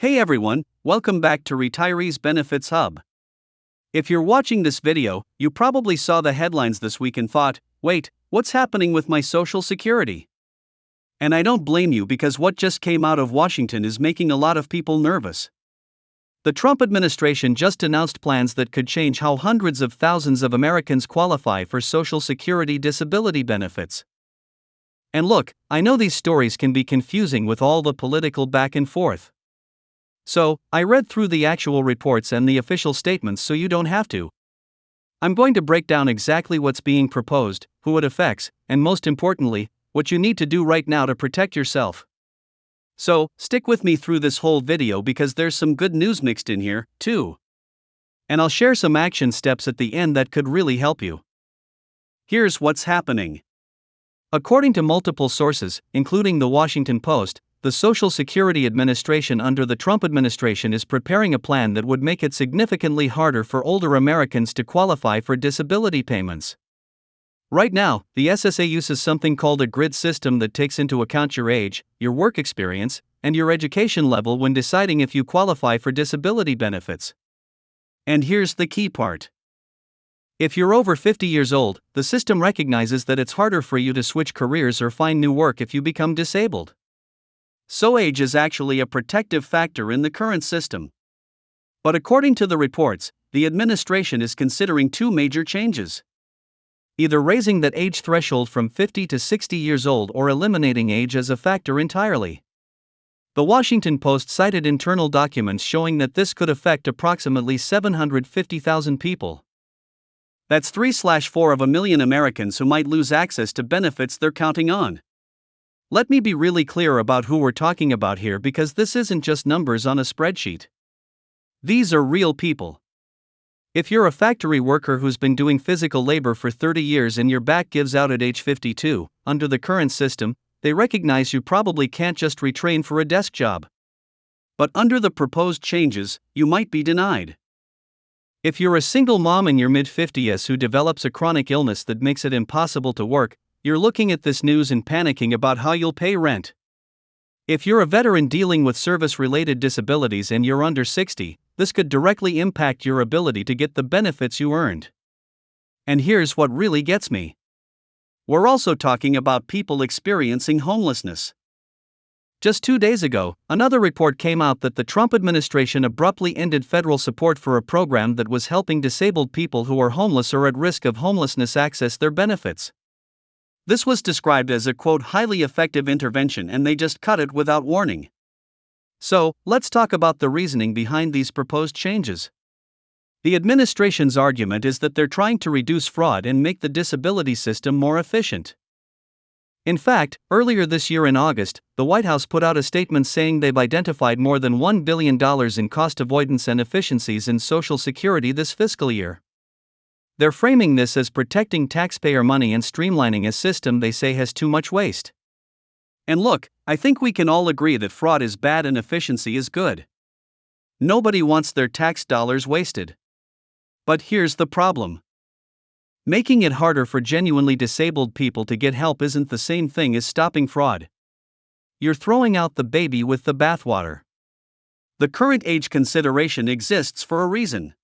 Hey everyone, welcome back to Retirees Benefits Hub. If you're watching this video, you probably saw the headlines this week and thought, wait, what's happening with my Social Security? And I don't blame you because what just came out of Washington is making a lot of people nervous. The Trump administration just announced plans that could change how hundreds of thousands of Americans qualify for Social Security disability benefits. And look, I know these stories can be confusing with all the political back and forth. So, I read through the actual reports and the official statements so you don't have to. I'm going to break down exactly what's being proposed, who it affects, and most importantly, what you need to do right now to protect yourself. So, stick with me through this whole video because there's some good news mixed in here, too. And I'll share some action steps at the end that could really help you. Here's what's happening. According to multiple sources, including the Washington Post, the Social Security Administration under the Trump administration is preparing a plan that would make it significantly harder for older Americans to qualify for disability payments. Right now, the SSA uses something called a grid system that takes into account your age, your work experience, and your education level when deciding if you qualify for disability benefits. And here's the key part. If you're over 50 years old, the system recognizes that it's harder for you to switch careers or find new work if you become disabled. So age is actually a protective factor in the current system. But according to the reports, the administration is considering two major changes. Either raising that age threshold from 50 to 60 years old or eliminating age as a factor entirely. The Washington Post cited internal documents showing that this could affect approximately 750,000 people. That's 3/4 of a million Americans who might lose access to benefits they're counting on. Let me be really clear about who we're talking about here because this isn't just numbers on a spreadsheet. These are real people. If you're a factory worker who's been doing physical labor for 30 years and your back gives out at age 52, under the current system, they recognize you probably can't just retrain for a desk job. But under the proposed changes, you might be denied. If you're a single mom in your mid-50s who develops a chronic illness that makes it impossible to work, you're looking at this news and panicking about how you'll pay rent. If you're a veteran dealing with service-related disabilities and you're under 60, this could directly impact your ability to get the benefits you earned. And here's what really gets me. We're also talking about people experiencing homelessness. Just 2 days ago, another report came out that the Trump administration abruptly ended federal support for a program that was helping disabled people who are homeless or at risk of homelessness access their benefits. This was described as a, quote, highly effective intervention and they just cut it without warning. So, let's talk about the reasoning behind these proposed changes. The administration's argument is that they're trying to reduce fraud and make the disability system more efficient. In fact, earlier this year in August, the White House put out a statement saying they've identified more than $1 billion in cost avoidance and efficiencies in Social Security this fiscal year. They're framing this as protecting taxpayer money and streamlining a system they say has too much waste. And look, I think we can all agree that fraud is bad and efficiency is good. Nobody wants their tax dollars wasted. But here's the problem. Making it harder for genuinely disabled people to get help isn't the same thing as stopping fraud. You're throwing out the baby with the bathwater. The current age consideration exists for a reason.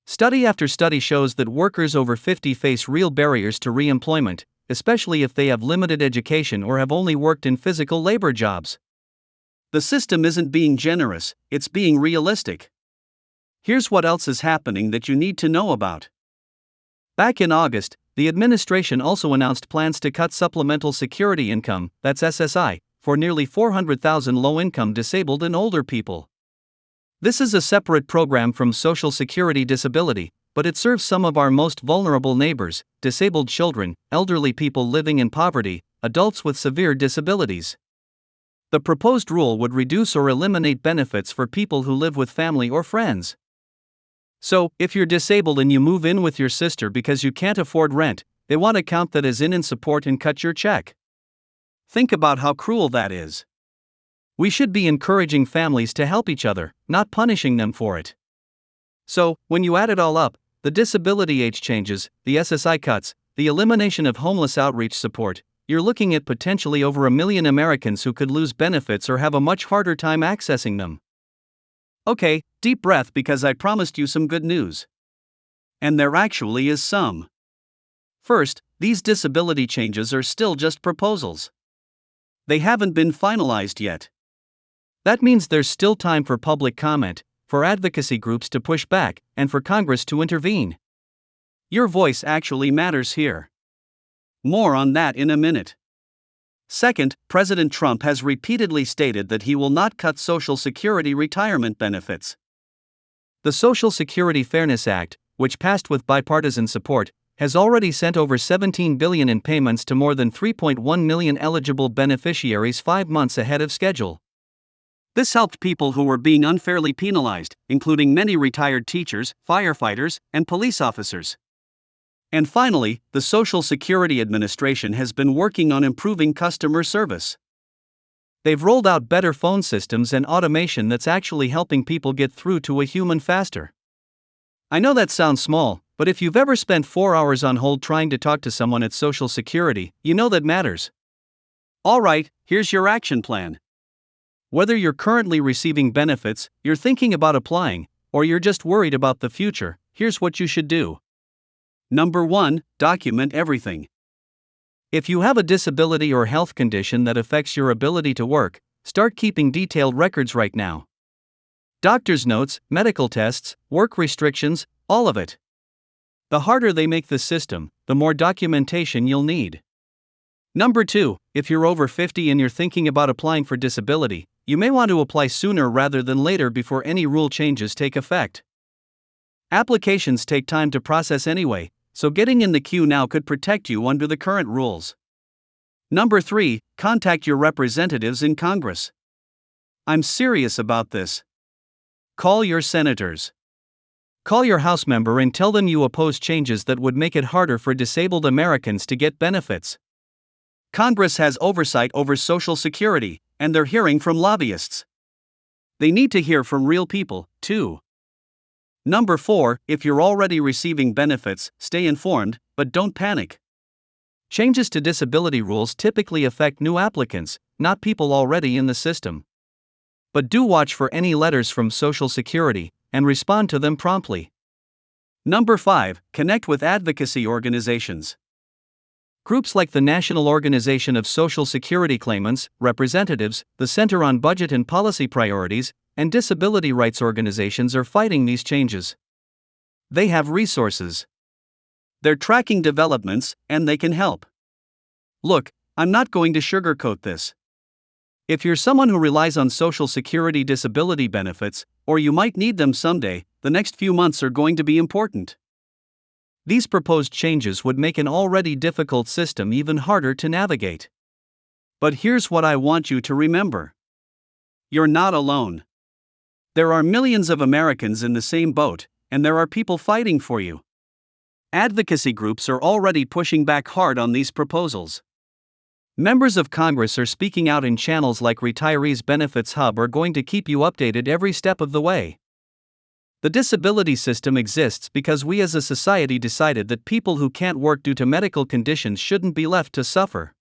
Study after study shows that workers over 50 face real barriers to re-employment, especially if they have limited education or have only worked in physical labor jobs. The system isn't being generous, it's being realistic. Here's what else is happening that you need to know about. Back in August, the administration also announced plans to cut supplemental security income, that's SSI, for nearly 400,000 low-income disabled and older people. This is a separate program from Social Security disability, but it serves some of our most vulnerable neighbors, disabled children, elderly people living in poverty, adults with severe disabilities. The proposed rule would reduce or eliminate benefits for people who live with family or friends. So, if you're disabled and you move in with your sister because you can't afford rent, they want to count that as in support and cut your check. Think about how cruel that is. We should be encouraging families to help each other, not punishing them for it. So, when you add it all up, the disability age changes, the SSI cuts, the elimination of homeless outreach support, you're looking at potentially over 1 million Americans who could lose benefits or have a much harder time accessing them. Okay, deep breath because I promised you some good news. And there actually is some. First, these disability changes are still just proposals. They haven't been finalized yet. That means there's still time for public comment, for advocacy groups to push back, and for Congress to intervene. Your voice actually matters here. More on that in a minute. Second, President Trump has repeatedly stated that he will not cut Social Security retirement benefits. The Social Security Fairness Act, which passed with bipartisan support, has already sent over $17 billion in payments to more than 3.1 million eligible beneficiaries 5 months ahead of schedule. This helped people who were being unfairly penalized, including many retired teachers, firefighters, and police officers. And finally, the Social Security Administration has been working on improving customer service. They've rolled out better phone systems and automation that's actually helping people get through to a human faster. I know that sounds small, but if you've ever spent 4 hours on hold trying to talk to someone at Social Security, you know that matters. Alright, here's your action plan. Whether you're currently receiving benefits, you're thinking about applying, or you're just worried about the future, here's what you should do. Number 1, document everything. If you have a disability or health condition that affects your ability to work, start keeping detailed records right now. Doctor's notes, medical tests, work restrictions, all of it. The harder they make the system, the more documentation you'll need. Number 2, if you're over 50 and you're thinking about applying for disability, you may want to apply sooner rather than later before any rule changes take effect. Applications take time to process anyway, so getting in the queue now could protect you under the current rules. Number 3, contact your representatives in Congress. I'm serious about this. Call your senators. Call your House member and tell them you oppose changes that would make it harder for disabled Americans to get benefits. Congress has oversight over Social Security, and they're hearing from lobbyists. They need to hear from real people, too. Number 4, if you're already receiving benefits, stay informed, but don't panic. Changes to disability rules typically affect new applicants, not people already in the system. But do watch for any letters from Social Security, and respond to them promptly. Number 5, connect with advocacy organizations. Groups like the National Organization of Social Security Claimants, Representatives, the Center on Budget and Policy Priorities, and disability rights organizations are fighting these changes. They have resources. They're tracking developments, and they can help. Look, I'm not going to sugarcoat this. If you're someone who relies on Social Security disability benefits, or you might need them someday, the next few months are going to be important. These proposed changes would make an already difficult system even harder to navigate. But here's what I want you to remember. You're not alone. There are millions of Americans in the same boat, and there are people fighting for you. Advocacy groups are already pushing back hard on these proposals. Members of Congress are speaking out, in channels like Retirees Benefits Hub are going to keep you updated every step of the way. The disability system exists because we as a society decided that people who can't work due to medical conditions shouldn't be left to suffer.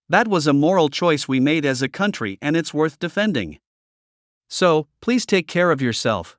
That was a moral choice we made as a country, and it's worth defending. So, please take care of yourself.